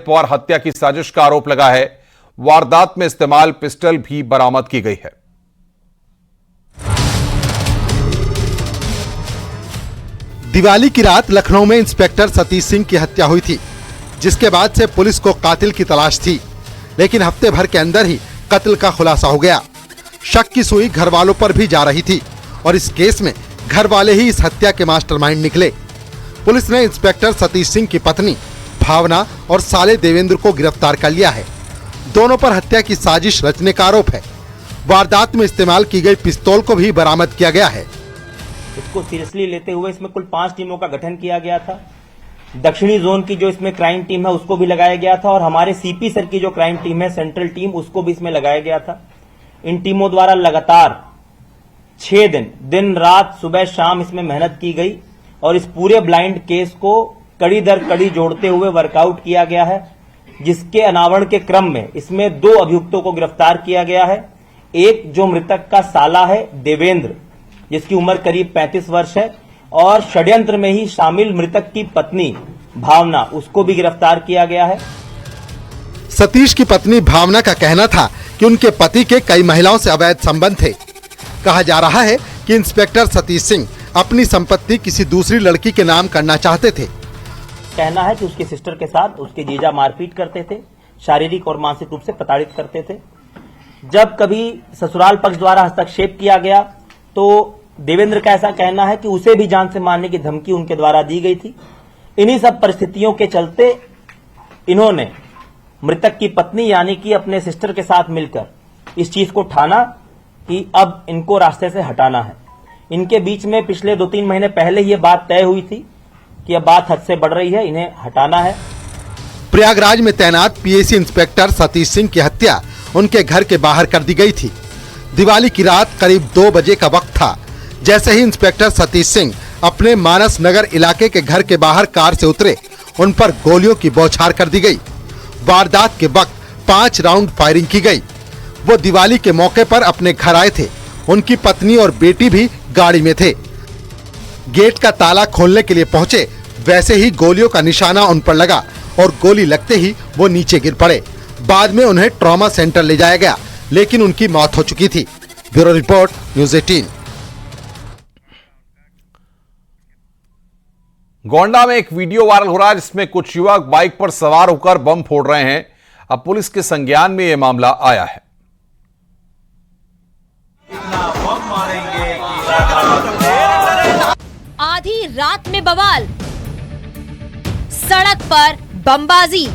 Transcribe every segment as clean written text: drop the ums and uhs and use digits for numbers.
पर हत्या की साजिश का आरोप लगा है। वारदात में इस्तेमाल पिस्टल भी बरामद की गई है। दिवाली की रात लखनऊ में इंस्पेक्टर सतीश सिंह की हत्या हुई थी, जिसके बाद से पुलिस को कातिल की तलाश थी, लेकिन हफ्ते भर के अंदर ही कत्ल का खुलासा हो गया। शक की सुई घर वालों पर भी जा रही थी और इस केस में घर वाले ही इस हत्या के मास्टरमाइंड निकले। पुलिस ने इंस्पेक्टर सतीश सिंह की पत्नी भावना और साले देवेंद्र को गिरफ्तार कर लिया है। दोनों पर हत्या की साजिश रचने का आरोप है। वारदात में इस्तेमाल की गई पिस्तौल को भी बरामद किया गया है। इसको सीरियसली लेते हुए इसमें कुल 5 टीमों का गठन किया गया था। दक्षिणी जोन की जो इसमें क्राइम टीम है उसको भी लगाया गया था और हमारे सीपी सर की जो क्राइम टीम है सेंट्रल टीम, उसको भी इसमें लगाया गया था। इन टीमों द्वारा लगातार 6 दिन रात सुबह शाम इसमें मेहनत की गई और इस पूरे ब्लाइंड केस को कड़ी दर कड़ी जोड़ते हुए वर्कआउट किया गया है, जिसके अनावरण के क्रम में इसमें 2 अभियुक्तों को गिरफ्तार किया गया है। एक जो मृतक का साला है देवेंद्र, जिसकी उम्र करीब 35 वर्ष है, और षड्यंत्र में ही शामिल मृतक की पत्नी भावना, उसको भी गिरफ्तार किया गया है। सतीश की पत्नी भावना का कहना था कि उनके पति के कई महिलाओं से अवैध संबंध थे। कहा जा रहा है कि इंस्पेक्टर सतीश सिंह अपनी संपत्ति किसी दूसरी लड़की के नाम करना चाहते थे। कहना है कि उसके सिस्टर के साथ उसके जीजा मारपीट करते थे, शारीरिक और मानसिक रूप से प्रताड़ित करते थे। जब कभी ससुराल पक्ष द्वारा हस्तक्षेप किया गया तो देवेंद्र का ऐसा कहना है कि उसे भी जान से मारने की धमकी उनके द्वारा दी गई थी। इन्हीं सब परिस्थितियों के चलते इन्होंने मृतक की पत्नी यानी कि अपने सिस्टर के साथ मिलकर इस चीज को ठाना कि अब इनको रास्ते से हटाना है। इनके बीच में पिछले 2-3 महीने पहले ये बात तय हुई थी कि अब बात हद से बढ़ रही है, इन्हें हटाना है। प्रयागराज में तैनात पीएसी इंस्पेक्टर सतीश सिंह की हत्या उनके घर के बाहर कर दी गई थी। दिवाली की रात करीब 2 बजे का वक्त था। जैसे ही इंस्पेक्टर सतीश सिंह अपने मानस नगर इलाके के घर के बाहर कार से उतरे, उन पर गोलियों की बौछार कर दी गई। वारदात के वक्त 5 राउंड फायरिंग की गई। वो दिवाली के मौके पर अपने घर आए थे। उनकी पत्नी और बेटी भी गाड़ी में थे। गेट का ताला खोलने के लिए पहुंचे, वैसे ही गोलियों का निशाना उन पर लगा और गोली लगते ही वो नीचे गिर पड़े। बाद में उन्हें ट्रॉमा सेंटर ले जाया गया, लेकिन उनकी मौत हो चुकी थी। Bureau report, news 18। गोंडा में एक वीडियो वायरल हो रहा है जिसमें कुछ युवक बाइक पर सवार होकर बम फोड़ रहे हैं। अब पुलिस के संज्ञान में यह मामला आया है। आधी रात में बवाल, सड़क पर बमबाजी।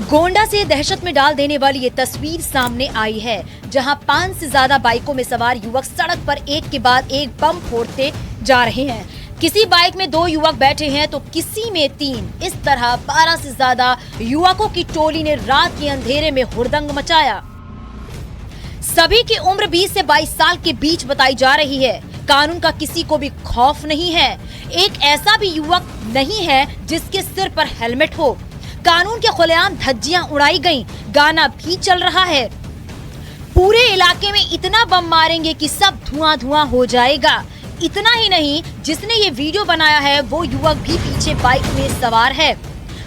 गोंडा से दहशत में डाल देने वाली ये तस्वीर सामने आई है, जहां 5 से ज्यादा बाइकों में सवार युवक सड़क पर एक के बाद एक बम फोड़ते जा रहे हैं। किसी बाइक में 2 युवक बैठे हैं तो किसी में 3। इस तरह 12 से ज्यादा युवकों की टोली ने रात के अंधेरे में हुड़दंग मचाया। सभी की उम्र 20 से 22 साल के बीच बताई जा रही है। कानून का किसी को भी खौफ नहीं है। एक ऐसा भी युवक नहीं है जिसके सिर पर हेलमेट हो। कानून के खुलेआम धज्जियां उड़ाई गईं, गाना भी चल रहा है। पूरे इलाके में इतना बम मारेंगे कि सब धुआं धुआं हो जाएगा। इतना ही नहीं, जिसने ये वीडियो बनाया है वो युवक भी पीछे बाइक में सवार है।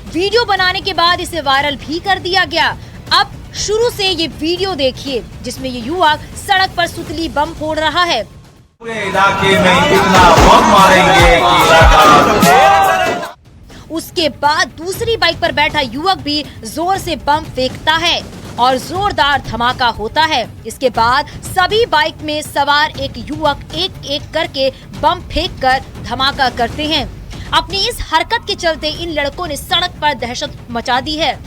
वीडियो बनाने के बाद इसे वायरल भी कर दिया गया। अब शुरू से ये वीडियो देखिए, जिसमें ये युवक सड़क पर सुतली बम फोड़ रहा है। पूरे इलाके में इतना बम मारेंगे उसके बाद दूसरी बाइक पर बैठा युवक भी जोर से बम फेंकता है और जोरदार धमाका होता है। इसके बाद सभी बाइक में सवार एक युवक एक एक करके बम फेंककर धमाका करते हैं। अपनी इस हरकत के चलते इन लड़कों ने सड़क पर दहशत मचा दी है।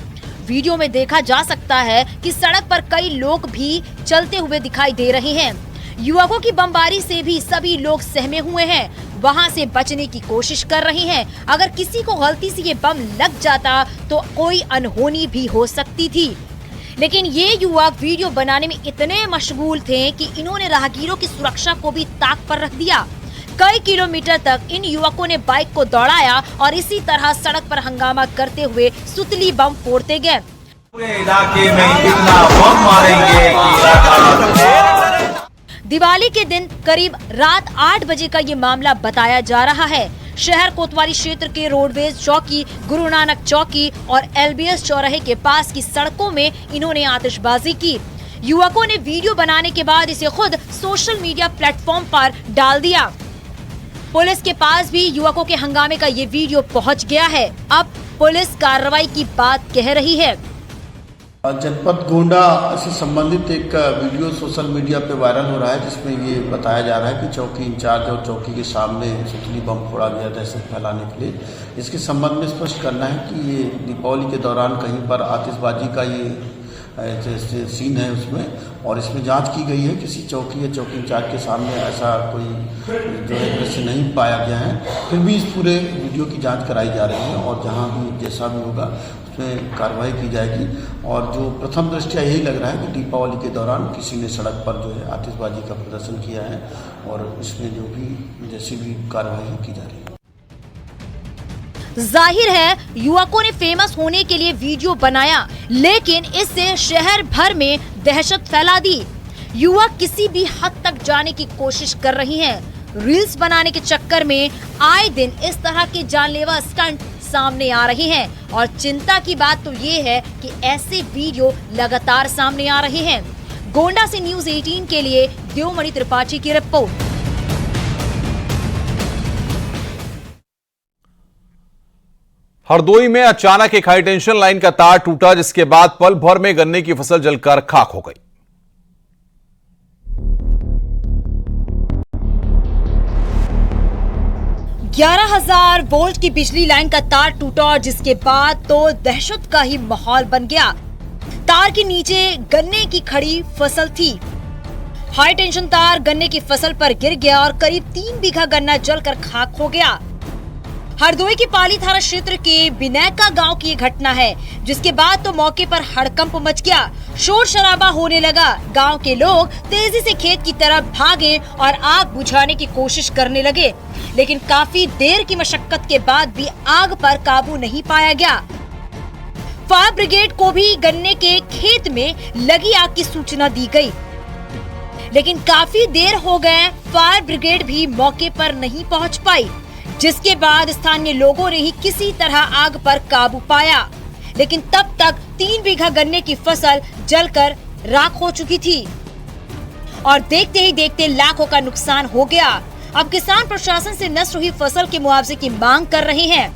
वीडियो में देखा जा सकता है कि सड़क पर कई लोग भी चलते हुए दिखाई दे रहे हैं। युवकों की बमबारी से भी सभी लोग सहमे हुए हैं, वहां से बचने की कोशिश कर रहे हैं। अगर किसी को गलती से ये बम लग जाता तो कोई अनहोनी भी हो सकती थी। लेकिन ये युवक वीडियो बनाने में इतने मशगूल थे कि इन्होंने राहगीरों की सुरक्षा को भी ताक पर रख दिया। कई किलोमीटर तक इन युवकों ने बाइक को दौड़ाया और इसी तरह सड़क पर हंगामा करते हुए सुतली बम फोड़ते गए। पूरे इलाके में इतना बम मारेंगे। दिवाली के दिन करीब रात 8 बजे का ये मामला बताया जा रहा है। शहर कोतवाली क्षेत्र के रोडवेज चौकी, गुरु नानक चौकी और LBS चौराहे के पास की सड़कों में इन्होंने आतिशबाजी की। युवकों ने वीडियो बनाने के बाद इसे खुद सोशल मीडिया प्लेटफॉर्म पर डाल दिया। पुलिस के पास भी युवकों के हंगामे का ये वीडियो पहुंच गया है। अब पुलिस कार्रवाई की बात कह रही है। जनपद गोंडा से संबंधित एक वीडियो सोशल मीडिया पे वायरल हो रहा है, जिसमें ये बताया जा रहा है कि चौकी इंचार्ज और चौकी के सामने सुतली बम फोड़ा गया दहशत फैलाने के लिए। इसके संबंध में स्पष्ट करना है कि ये दीपावली के दौरान कहीं पर आतिशबाजी का ये सीन है उसमें, और इसमें जांच की गई है। किसी चौकी या चौकी इंचार्ज के सामने ऐसा कोई जो है दृश्य नहीं पाया गया है। फिर भी इस पूरे वीडियो की जांच कराई जा रही है और जहां भी जैसा भी होगा उसमें कार्रवाई की जाएगी। और जो प्रथम दृष्टया यही लग रहा है कि दीपावली के दौरान किसी ने सड़क पर जो है आतिशबाजी का प्रदर्शन किया है और इसमें जो भी जैसी भी कार्रवाई की जा रही है। जाहिर है युवकों ने फेमस होने के लिए वीडियो बनाया, लेकिन इससे शहर भर में दहशत फैला दी। युवक किसी भी हद तक जाने की कोशिश कर रही हैं। रील्स बनाने के चक्कर में आए दिन इस तरह के जानलेवा स्टंट सामने आ रहे हैं और चिंता की बात तो ये है कि ऐसे वीडियो लगातार सामने आ रहे हैं। गोंडा से न्यूज़ 18 के लिए देवमणि त्रिपाठी की रिपोर्ट। हरदोई में अचानक एक हाई टेंशन लाइन का तार टूटा, जिसके बाद पल भर में गन्ने की फसल जलकर खाक हो गई। ग्यारह 11,000 वोल्ट की बिजली लाइन का तार टूटा और जिसके बाद तो दहशत का ही माहौल बन गया। तार के नीचे गन्ने की खड़ी फसल थी। हाई टेंशन तार गन्ने की फसल पर गिर गया और करीब 3 बीघा गन्ना जलकर खाक हो गया। हरदोई के पाली थाना क्षेत्र के बिनैका गांव की ये घटना है, जिसके बाद तो मौके पर हड़कंप मच गया। शोर शराबा होने लगा। गांव के लोग तेजी से खेत की तरफ भागे और आग बुझाने की कोशिश करने लगे, लेकिन काफी देर की मशक्कत के बाद भी आग पर काबू नहीं पाया गया। फायर ब्रिगेड को भी गन्ने के खेत में लगी आग की सूचना दी गई, लेकिन काफी देर हो गए, फायर ब्रिगेड भी मौके पर नहीं पहुंच पाई, जिसके बाद स्थानीय लोगों ने ही किसी तरह आग पर काबू पाया। लेकिन तब तक 3 बीघा गन्ने की फसल जलकर राख हो चुकी थी और देखते ही देखते लाखों का नुकसान हो गया। अब किसान प्रशासन से नष्ट हुई फसल के मुआवजे की मांग कर रहे हैं।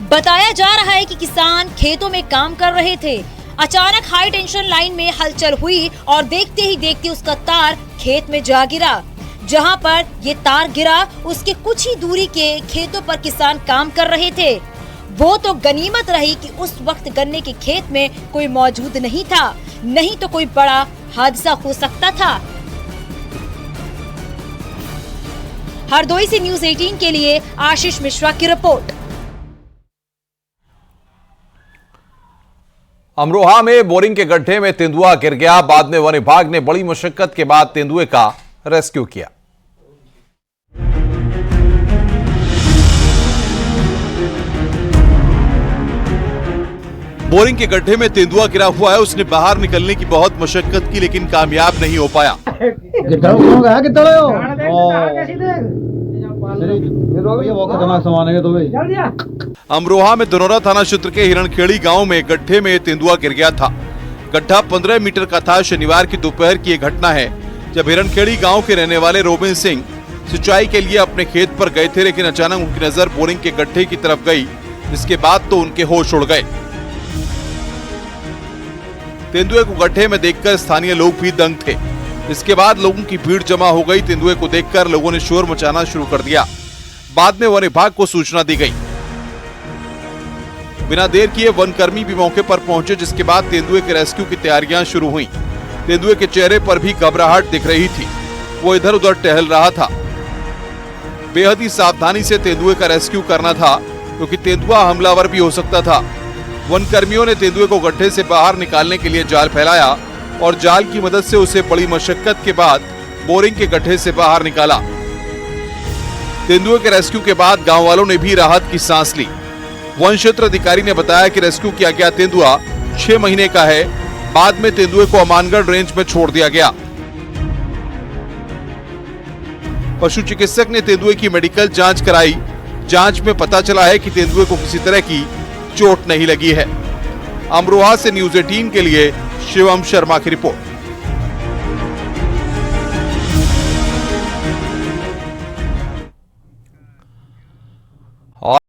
बताया जा रहा है कि किसान खेतों में काम कर रहे थे। अचानक हाई टेंशन लाइन में हलचल हुई और देखते ही देखते उसका तार खेत में जा गिरा। जहां पर ये तार गिरा उसके कुछ ही दूरी के खेतों पर किसान काम कर रहे थे। वो तो गनीमत रही कि उस वक्त गन्ने के खेत में कोई मौजूद नहीं था, नहीं तो कोई बड़ा हादसा हो सकता था। हरदोई से न्यूज़ 18 के लिए आशीष मिश्रा की रिपोर्ट। अमरोहा में बोरिंग के गड्ढे में तेंदुआ गिर गया। बाद में वन विभाग ने बड़ी मशक्कत के बाद तेंदुए का रेस्क्यू किया। बोरिंग के गड्ढे में तेंदुआ गिरा हुआ है। उसने बाहर निकलने की बहुत मशक्कत की, लेकिन कामयाब नहीं हो पाया। अमरोहा में धनौरा थाना क्षेत्र के हिरणखेड़ी गांव में गड्ढे में तेंदुआ गिर गया था। गड्ढा 15 मीटर का था। शनिवार की दोपहर की यह घटना है, जब हिरणखेड़ी गांव के रहने वाले रोबिन सिंह सिंचाई के लिए अपने खेत पर गए थे, लेकिन अचानक उनकी नजर बोरिंग के गड्ढे की तरफ गई, जिसके बाद तो उनके होश उड़ गए। तेंदुए को गड्ढे में देखकर स्थानीय लोग भी दंग थे। इसके बाद लोगों की भीड़ जमा हो गई। तेंदुए को देखकर लोगों ने शोर मचाना शुरू कर दिया। बाद में वन विभाग को सूचना दी गई। बिना देर किए वनकर्मी भी मौके पर पहुंचे, जिसके बाद तेंदुए के रेस्क्यू की तैयारियां शुरू हुई। तेंदुए के चेहरे पर भी घबराहट दिख रही थी। वो इधर उधर टहल रहा था। बेहद ही सावधानी से तेंदुए का रेस्क्यू करना था, क्योंकि तेंदुआ हमलावर भी हो सकता था। वनकर्मियों ने तेंदुए को गड्ढे से बाहर निकालने के लिए जाल फैलाया और जाल की मदद से उसे बड़ी मशक्कत के बाद बोरिंग के गड्ढे से बाहर निकाला। तेंदुए के रेस्क्यू के बाद गांव वालों ने भी राहत की सांस ली। वन क्षेत्र अधिकारी ने बताया कि रेस्क्यू किया गया तेंदुआ 6 महीने का है। बाद में तेंदुए को अमानगढ़ रेंज में छोड़ दिया गया। पशु चिकित्सक ने तेंदुए की मेडिकल जांच कराई। जांच में पता चला है कि तेंदुए को किसी तरह की चोट नहीं लगी है। अमरोहा से न्यूज 18 के लिए शिवम शर्मा की रिपोर्ट।